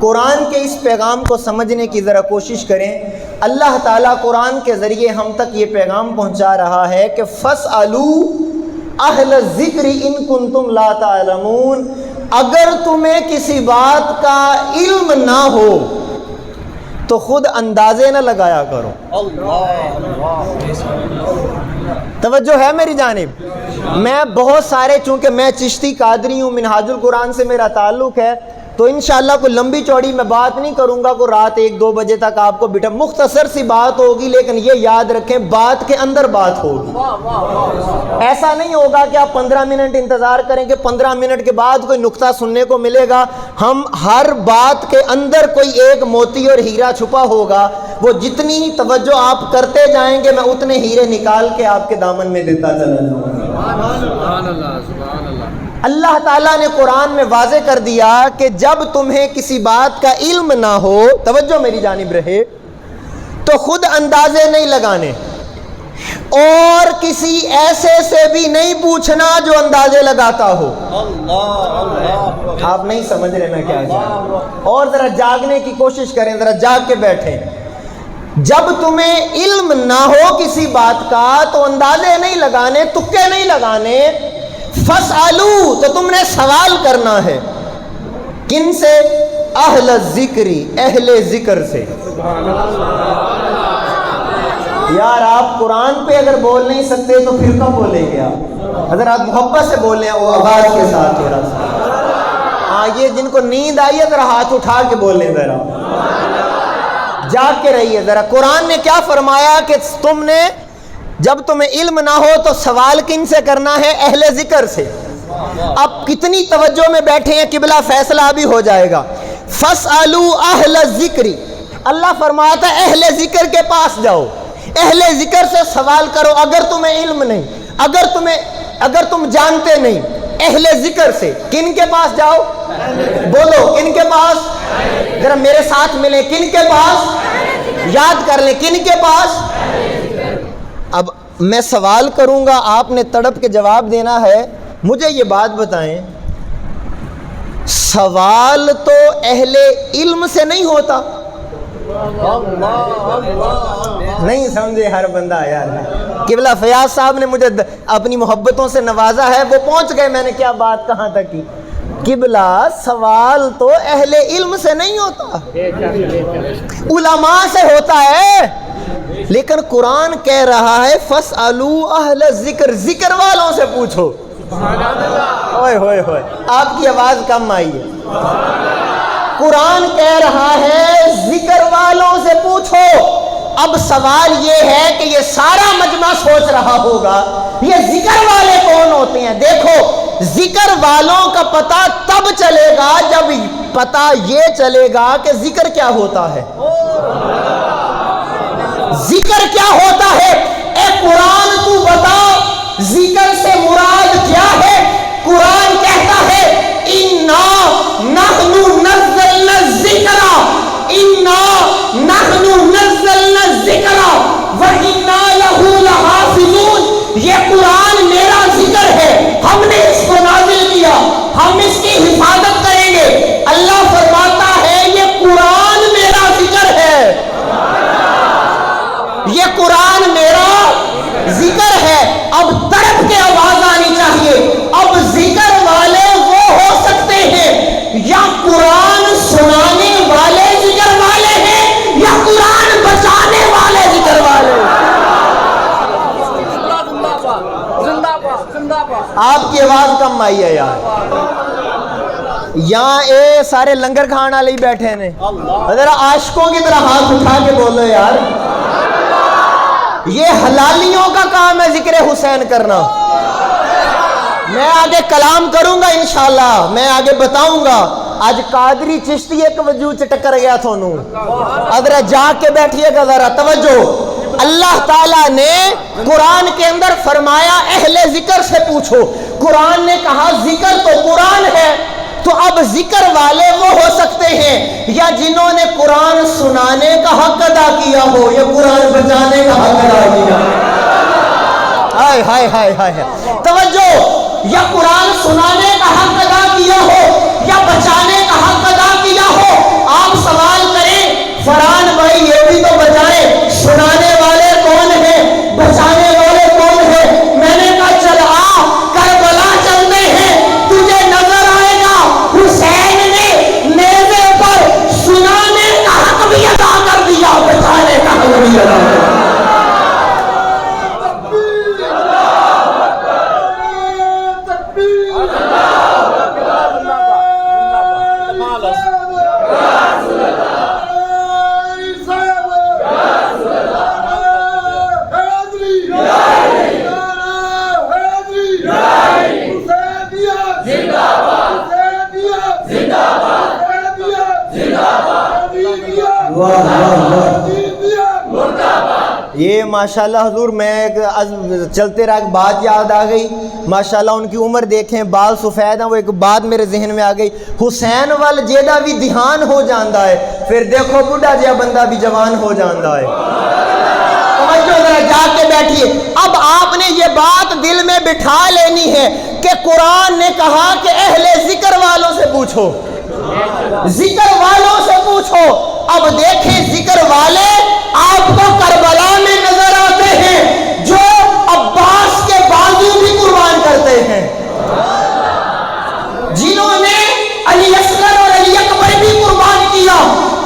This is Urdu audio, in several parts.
قرآن کے اس پیغام کو سمجھنے کی ذرا کوشش کریں۔ اللہ تعالیٰ قرآن کے ذریعے ہم تک یہ پیغام پہنچا رہا ہے کہ فَاسْأَلُوا أَهْلَ الذِّكْرِ إِن كُنتُمْ لَا تَعْلَمُونَ، اگر تمہیں کسی بات کا علم نہ ہو تو خود اندازے نہ لگایا کرو۔ توجہ ہے میری جانب؟ میں بہت سارے، چونکہ میں چشتی قادری ہوں، منہاج القرآن سے میرا تعلق ہے، تو انشاءاللہ کوئی لمبی چوڑی میں بات نہیں کروں گا، کوئی رات 1-2 بجے تک آپ کو بیٹھا، مختصر سی بات ہوگی، لیکن یہ یاد رکھیں بات کے اندر بات ہوگی۔ ایسا نہیں ہوگا کہ آپ 15 منٹ انتظار کریں کہ 15 منٹ کے بعد کوئی نقطہ سننے کو ملے گا۔ ہم ہر بات کے اندر کوئی ایک موتی اور ہیرا چھپا ہوگا، وہ جتنی توجہ آپ کرتے جائیں گے میں اتنے ہیرے نکال کے آپ کے دامن میں دیتا چلا جاؤں گا۔ اللہ تعالیٰ نے قرآن میں واضح کر دیا کہ جب تمہیں کسی بات کا علم نہ ہو، توجہ میری جانب رہے، تو خود اندازے نہیں لگانے اور کسی ایسے سے بھی نہیں پوچھنا جو اندازے لگاتا ہو۔ آپ نہیں سمجھ رہے میں کیا کہہ رہا ہوں، اور ذرا جاگنے کی کوشش کریں، ذرا جاگ کے بیٹھیں۔ جب تمہیں علم نہ ہو کسی بات کا تو اندازے نہیں لگانے، تکے نہیں لگانے۔ فَاسْأَلُوا، تو تم نے سوال کرنا ہے، کن سے؟ اہل الذکر، اہل ذکر سے۔ یار آپ قرآن پہ اگر بول نہیں سکتے تو پھر کب بولیں گے آپ؟ حضرات محبت سے بولیں، وہ آواز کے ساتھ تھوڑا سا۔ ہاں یہ جن کو نیند آئی ہے ذرا ہاتھ اٹھا کے بولیں، ذرا جاگ کے رہیے ذرا۔ قرآن نے کیا فرمایا کہ تم نے جب تمہیں علم نہ ہو تو سوال کن سے کرنا ہے؟ اہل ذکر سے۔ اب کتنی توجہ میں بیٹھے ہیں، قبلہ فیصلہ بھی ہو جائے گا۔ فَاسْأَلُوا أَهْلَ الذِّكْرِ، اللہ فرماتا ہے اہل ذکر کے پاس جاؤ، اہل ذکر سے سوال کرو۔ اگر تمہیں علم نہیں، اگر تم جانتے نہیں، اہل ذکر سے۔ کن کے پاس جاؤ؟ بولو کن کے پاس؟ ذرا میرے ساتھ ملیں، کن کے پاس؟ یاد کر لیں، کن کے پاس؟ اب میں سوال کروں گا، آپ نے تڑپ کے جواب دینا ہے۔ مجھے یہ بات بتائیں، سوال تو اہل علم سے نہیں ہوتا؟ نہیں سمجھے ہر بندہ یار۔ قبلہ فیاض صاحب نے مجھے اپنی محبتوں سے نوازا ہے، وہ پہنچ گئے میں نے کیا بات کہاں تک کی۔ قبلہ سوال تو اہل علم سے نہیں ہوتا، علماء سے ہوتا ہے، لیکن قرآن کہہ رہا ہے فَاسْأَلُوا أَهْلَ الذِّكْرِ، ذکر والوں سے پوچھو۔ ہوئے ہوئے ہوئے، آپ کی آواز کم آئی ہے۔ قرآن کہہ رہا ہے ذکر والوں سے پوچھو۔ اب سوال یہ ہے کہ یہ سارا مجمع سوچ رہا ہوگا یہ ذکر والے کون ہوتے ہیں؟ دیکھو ذکر والوں کا پتہ تب چلے گا جب پتہ یہ چلے گا کہ ذکر کیا ہوتا ہے۔ ذکر کیا ہوتا ہے؟ اے قرآن تو بتا ذکر سے مراد کیا ہے؟ قرآن کہتا ہے اِنَّا نَحْنُ نَزَّلْنَا الذِّكْرَ اِنَّا نَحْنُ نَزَّلْنَا الذِّكْرَ وَإِنَّا لَهُ لَحَافِظُونَ، یہ قرآن میرا ذکر ہے، ہم نے اس کو نازل کیا، ہم اس کی حفاظت کریں گے۔ اللہ فرماتا ہے یہ قرآن میرا ذکر ہے، یہ قرآن میرا ذکر ہے۔ اب تڑپ کے آواز آنی چاہیے، اب ذکر والے وہ ہو سکتے ہیں یا قرآن سنانے والے ذکر والے ہیں یا قرآن بچانے والے ذکر والے۔ آپ کی آواز کم آئی ہے یار، یہاں اے سارے لنگر کھان والے ہی بیٹھے ہیں، ذرا عاشقوں کی طرح ہاتھ اٹھا کے بولو یار۔ یہ حلالیوں کا کام ہے ذکر حسین کرنا۔ میں آگے کلام کروں گا انشاءاللہ، میں آگے بتاؤں گا۔ آج قادری چشتی ایک وجود سے ٹکر گیا تھونوں، ادھر جا کے بیٹھیے گا ذرا توجہ۔ اللہ تعالیٰ نے قرآن کے اندر فرمایا اہل ذکر سے پوچھو۔ قرآن نے کہا ذکر تو قرآن ہے، تو اب ذکر والے وہ ہو سکتے ہیں یا جنہوں نے قرآن سنانے کا حق ادا کیا ہو یا قرآن بچانے کا حق ادا کیا۔ ہائے ہائے ہائے ہائے، توجہ، یا قرآن سنانے کا حق ادا کیا ہو یا بچانے کا حق ادا کیا ہو۔ یہ ماشاءاللہ حضور میں چلتے رہا بات یاد آ گئی ماشاءاللہ ان کی عمر دیکھیں بال سفید ہیں وہ ایک بات میرے ذہن میں آ گئی حسین وال جیدہ بھی دھیان ہو جاندہ ہے پھر دیکھو بڑھا جیا بندہ بھی جوان ہو جاندہ ہے توجہ ذرا جا کے بیٹھیے اب آپ نے یہ بات دل میں بٹھا لینی ہے کہ قرآن نے کہا کہ اہل ذکر والوں سے پوچھو ذکر والوں سے پوچھو اب دیکھیں ذکر والے آپ کو کربلا میں نظر آتے ہیں جو عباس کے بازو بھی قربان کرتے ہیں جنہوں نے علی اصغر اور علی اکبر بھی قربان کیا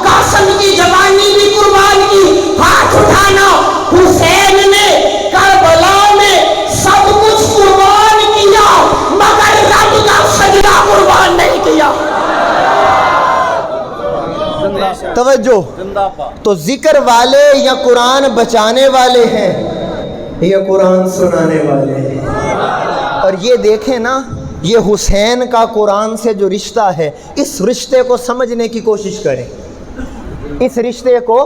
قاسم کی جوانی بھی قربان کی ہاتھ اٹھانا حسین نے کربلا میں سب کچھ قربان کیا مگر رب کا سجدہ قربان نہیں کیا توجہ تو ذکر والے یا قرآن بچانے والے ہیں یا قرآن سنانے والے ہیں اور یہ دیکھیں نا یہ حسین کا قرآن سے جو رشتہ ہے اس رشتے کو سمجھنے کی کوشش کریں اس رشتے کو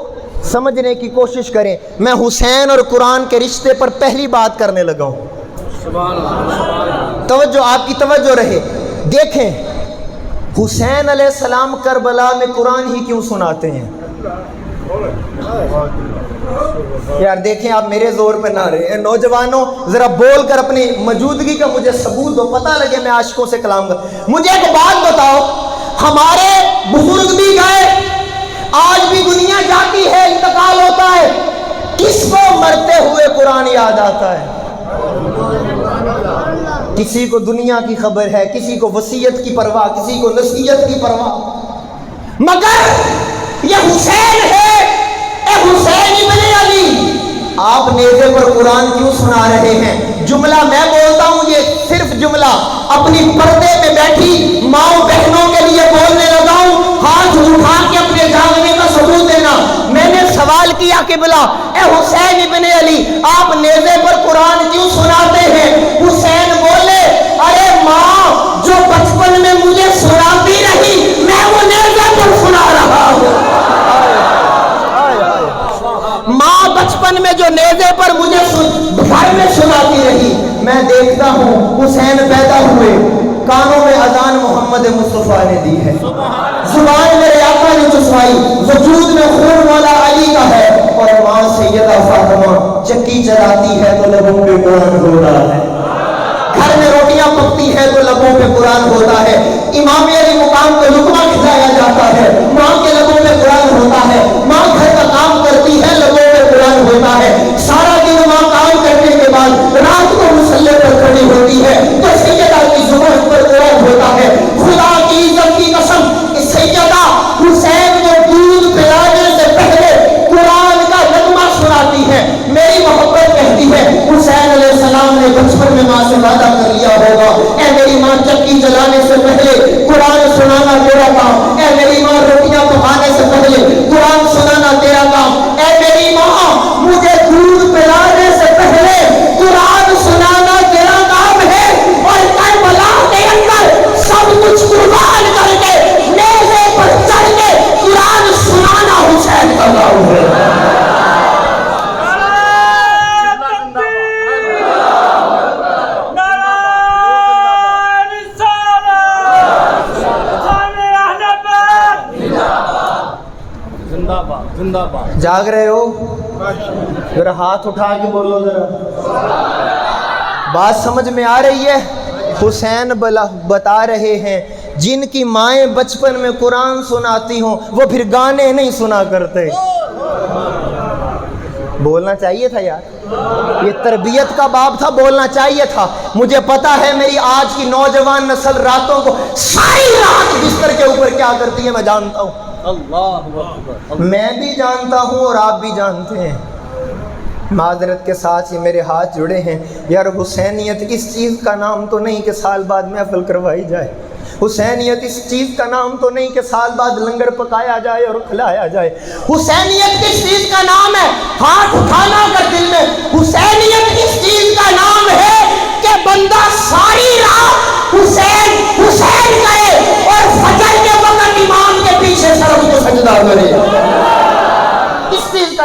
سمجھنے کی کوشش کریں میں حسین اور قرآن کے رشتے پر پہلی بات کرنے لگا ہوں توجہ آپ کی توجہ رہے دیکھیں حسین علیہ السلام کربلا میں قرآن ہی کیوں سناتے ہیں یار دیکھیں آپ میرے زور پہ نہ رہے نوجوانوں ذرا بول کر اپنی موجودگی کا مجھے ثبوت دو پتہ لگے میں عاشقوں سے کلام کر مجھے ایک بات بتاؤ ہمارے بزرگ بھی گئے آج بھی دنیا جاتی ہے انتقال ہوتا ہے کس کو مرتے ہوئے قرآن یاد آتا ہے کسی کو دنیا کی خبر ہے کسی کو وصیت کی پرواہ کسی کو نصیحت کی پرواہ مگر یہ حسین ہے اے حسین ابن علی آپ نیزے پر قرآن کیوں سنا رہے ہیں جملہ میں بولتا ہوں یہ صرف جملہ اپنی پردے میں بیٹھی ماؤں بہنوں کے لیے بولنے لگا ہوں ہاتھ اٹھا کے اپنے جاگنے کا ثبوت دینا میں نے سوال کیا قبلہ اے حسین ابن علی آپ نیزے پر قرآن کیوں سناتے ہیں حسین بولے ارے ماں جو بچپن میں مجھے سناتی رہی میں وہ نیزے پر سنا رہا ہوں ماں بچپن میں جو نیزے پر مجھے گھر میں سناتی رہی میں دیکھتا ہوں حسین پیدا ہوئے کانوں میں اذان محمد مصطفیٰ نے دی ہے زبان میرے آقا نے چسوائی وجود میں خون مولا علی کا ہے اور ماں سیدہ فاطمہ چکی چلاتی ہے تو لبوں پہ قرآن ہوتا ہے گھر میں روٹیاں پکتی ہے تو لبوں پہ قرآن ہوتا ہے امام علی مقام کو لقمہ کھلایا جاتا ہے ماں کے لبوں پہ قرآن ہوتا ہے ماں گھر کا کام کرتی ہے لبوں پہ قرآن ہوتا ہے سارا دن ماں کام کرنے کے بعد رات کو مصلے پر کھڑی ہوتی ہے تو سیدہ کی زبان پر قرآن ہوتا ہے خدا کی عزت کی قسم سیدہ حسین کو دودھ پلانے سے پہلے قرآن کا نغمہ سناتی ہے میری محبت کہتی ہے حسین علیہ السلام نے بچپن میں ماں سے وعدہ کر لیا ہوگا اے میری ماں چکی چلانے سے پہلے قرآن سنانا تیرا کام اے میری ماں روٹیاں پکانے سے پہلے قرآن سنانا تیرا کام اے میری ماں مجھے دودھ پلانے سے پہلے قرآن سنانا تیرا کام ہے اور کربلا کے اندر سب کچھ قربان کر کے نیزے پر چڑھ کے قرآن سنانا حسین کا کام ہے جاگ رہے ہو ذرا ہاتھ اٹھا کے بولو ذرا بات سمجھ میں آ رہی ہے حسین بتا رہے ہیں جن کی مائیں بچپن میں قرآن سناتی ہوں وہ پھر گانے نہیں سنا کرتے بولنا چاہیے تھا یار یہ تربیت کا باب تھا بولنا چاہیے تھا مجھے پتا ہے میری آج کی نوجوان نسل راتوں کو ساری رات بستر کے اوپر کیا کرتی ہے میں جانتا ہوں میں بھی جانتا ہوں اور آپ بھی جانتے ہیں معذرت کے ساتھ ہی میرے ہاتھ جڑے ہیں یار حسینیت اس چیز کا نام تو نہیں کہ سال بعد محفل کروائی جائے حسینیت اس چیز کا نام تو نہیں کہ سال بعد لنگر پکایا جائے اور کھلایا جائے حسینیت کس چیز کا نام ہے ہاتھ اٹھانا کر دل میں حسینیت کس چیز کا نام ہے کہ بندہ ساری رات حسین حسین کرے اور فجر کے وقت امام کے پیچھے سر کو سجدہ کرے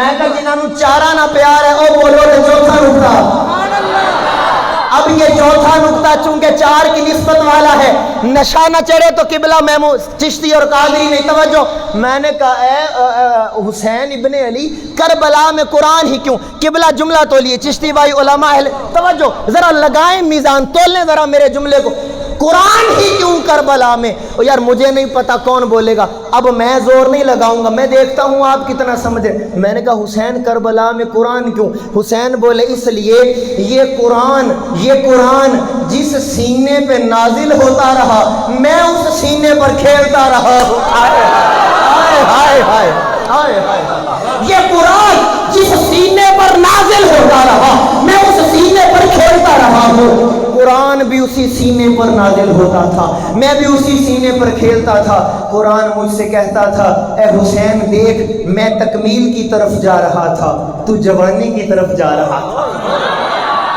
میں کہا جنہوں چارہ نہ پیار ہے او بولو تے چوتھا نکتہ۔ اب یہ چوتھا نکتہ چونکہ چار کی نسبت والا ہے، نشہ نہ چڑھے تو قبلہ چشتی اور قادری نہیں۔ توجہ، میں نے کہا اے حسین ابن علی کربلا میں قرآن ہی کیوں؟ قبلہ جملہ تو لیے چشتی بھائی علماء اہل توجہ ذرا لگائیں میزان، تولیں ذرا میرے جملے کو، قرآن ہی کیوں کربلا میں؟ او یار مجھے نہیں پتا کون بولے گا، اب میں زور نہیں لگاؤں گا، میں دیکھتا ہوں آپ کتنا سمجھے۔ میں نے کہا حسین کربلا میں قرآن کیوں؟ حسین بولے اس لیے یہ قرآن جس سینے پہ نازل ہوتا رہا میں اس سینے پر کھیلتا رہا ہوں۔ ہائے ہائے ہائے ہائے ہائے، یہ قرآن جس سینے پر نازل ہوتا رہا میں اس سینے پر کھیلتا رہا ہوں۔ قرآن بھی اسی سینے پر نازل ہوتا تھا، میں بھی اسی سینے پر کھیلتا تھا۔ قرآن مجھ سے کہتا تھا اے حسین دیکھ میں تکمیل کی طرف جا رہا تھا، تو جوانی کی طرف جا رہا تھا،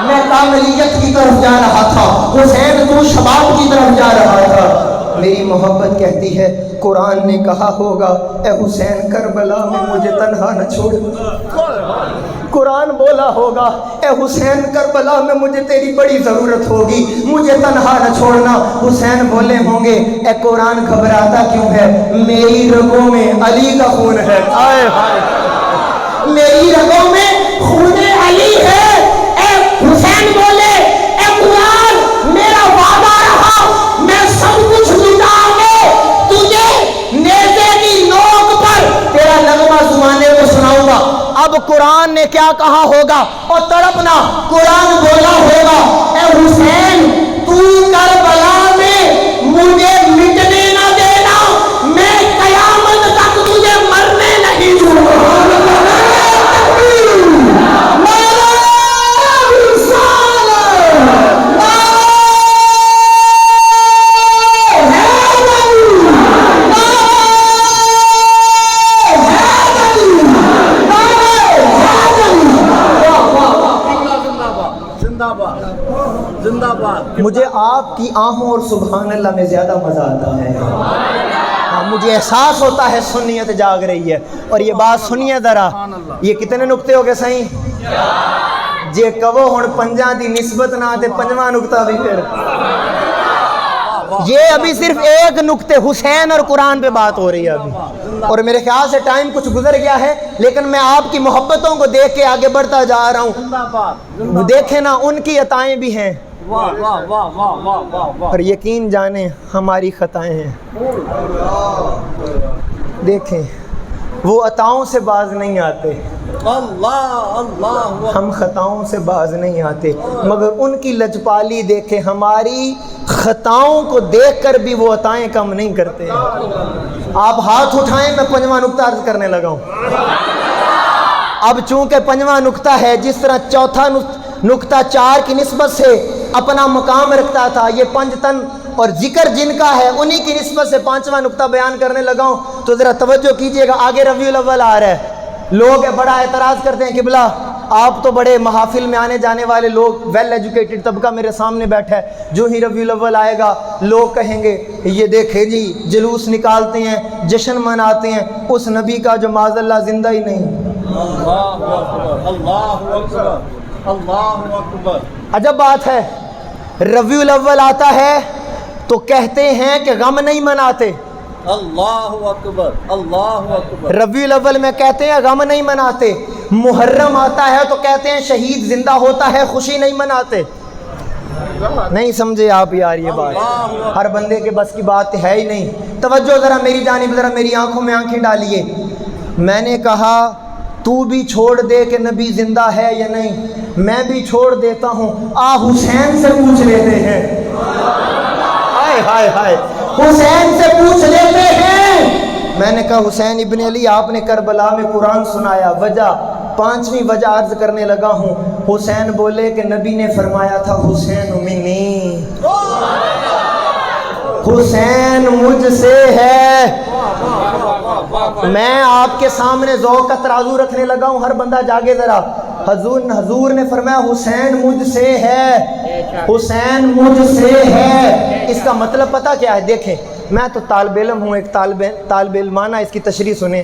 میں کاملیت کی طرف جا رہا تھا، حسین تو شباب کی طرف جا رہا تھا۔ میری محبت کہتی ہے قرآن نے کہا ہوگا اے حسین کربلا میں مجھے تنہا نہ چھوڑ۔ قرآن بولا ہوگا اے حسین کربلا میں مجھے تیری بڑی ضرورت ہوگی، مجھے تنہا نہ چھوڑنا۔ حسین بولے ہوں گے اے قرآن گھبراتا کیوں ہے؟ میری رگوں میں علی کا خون ہے۔ آئے ہائے، میری رگوں میں خون علی ہے۔ اے حسین بولے اے قرآن میرا وعدہ رہا میں سب کچھ لٹا کے تجھے نیزے کی نوک پر تیرا نغمہ زمانے کو سناؤں گا۔ اب قرآن نے کیا کہا ہوگا اور تڑپنا، قرآن بولا ہوگا اے حسین تو کربلا میں مجھے مٹنے نہ دینا، میں قیامت تک تجھے مرنے نہیں دوں گا۔ زندہ باد۔ مجھے آپ کی آنکھوں اور سبحان اللہ میں زیادہ مزہ آتا ہے، مجھے احساس ہوتا ہے سنیت جاگ رہی ہے۔ اور یہ بات سنیے ذرا، یہ کتنے نکتے ہو گئے صحیح؟ جے کہو ہن پنجاں دی نسبت نہ تے پنجواں نکتہ بھی پھر یہ ابھی صرف ایک نکتے حسین اور قرآن پہ بات ہو رہی ہے ابھی، اور میرے خیال سے ٹائم کچھ گزر گیا ہے، لیکن میں آپ کی محبتوں کو دیکھ کے آگے بڑھتا جا رہا ہوں۔ دیکھیں نا ان کی عطائیں بھی ہیں اور یقین جانیں ہماری خطائیں ہیں۔ دیکھیں وہ عطاؤں سے باز نہیں آتے، ہم خطاؤں سے باز نہیں آتے، مگر ان کی لجپالی دیکھیں، ہماری خطاؤں کو دیکھ کر بھی وہ عطائیں کم نہیں کرتے۔ آپ ہاتھ اٹھائیں، میں پنجواں نکتہ عرض کرنے لگا ہوں۔ اب چونکہ پنجواں نکتہ ہے، جس طرح چوتھا نکتہ چار کی نسبت سے اپنا مقام رکھتا تھا، یہ پنج تن اور ذکر جن کا ہے انہی کی نسبت سے پانچواں نکتہ بیان کرنے لگا ہوں۔ تو ذرا توجہ کیجئے گا، آگے ربیع الاول آ رہا ہے، لوگ بڑا اعتراض کرتے ہیں قبلہ آپ تو بڑے محافل میں آنے جانے والے لوگ، ویل ایجوکیٹڈ طبقہ میرے سامنے بیٹھا ہے، جو ہی ربیع الاول آئے گا لوگ کہیں گے یہ دیکھیں جی جلوس نکالتے ہیں، جشن مناتے ہیں اس نبی کا جو معاذ اللہ زندہ ہی نہیں۔ اللہ اکبر، اللہ اکبر۔ عجب بات ہے، ربیع الاول آتا ہے تو کہتے ہیں کہ غم نہیں مناتے، اللہ اکبر، اللہ اکبر۔ ربیع الاول میں کہتے ہیں غم نہیں مناتے، محرم آتا ہے تو کہتے ہیں شہید زندہ ہوتا ہے خوشی نہیں مناتے۔ نہیں سمجھے آپ یار یہ بات، ہر بندے کے بس کی بات ہے ہی نہیں۔ توجہ ذرا میری جانب، ذرا میری آنکھوں میں آنکھیں ڈالیے۔ میں نے کہا تو بھی چھوڑ دے کہ نبی زندہ ہے یا نہیں، میں بھی چھوڑ دیتا ہوں، حسین سے پوچھ لیتے ہیں۔ ہائے ہائے ہائے، حسین سے پوچھ لیتے ہیں۔ میں نے کہا حسین ابن علی آپ نے کربلا میں قرآن سنایا، وجہ پانچویں وجہ عرض کرنے لگا ہوں۔ حسین بولے کہ نبی نے فرمایا تھا حسین منی، حسین مجھ سے ہے۔ میں آپ کے سامنے ذوق کا ترازو رکھنے لگا ہوں، ہر بندہ جاگے ذرا۔ حضور نے فرمایا حسین مجھ سے ہے، حسین مجھ سے ہے۔ اس کا مطلب پتہ کیا ہے؟ دیکھیں میں تو طالب علم ہوں، ایک طالب علمانہ اس کی تشریح سنیں۔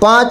5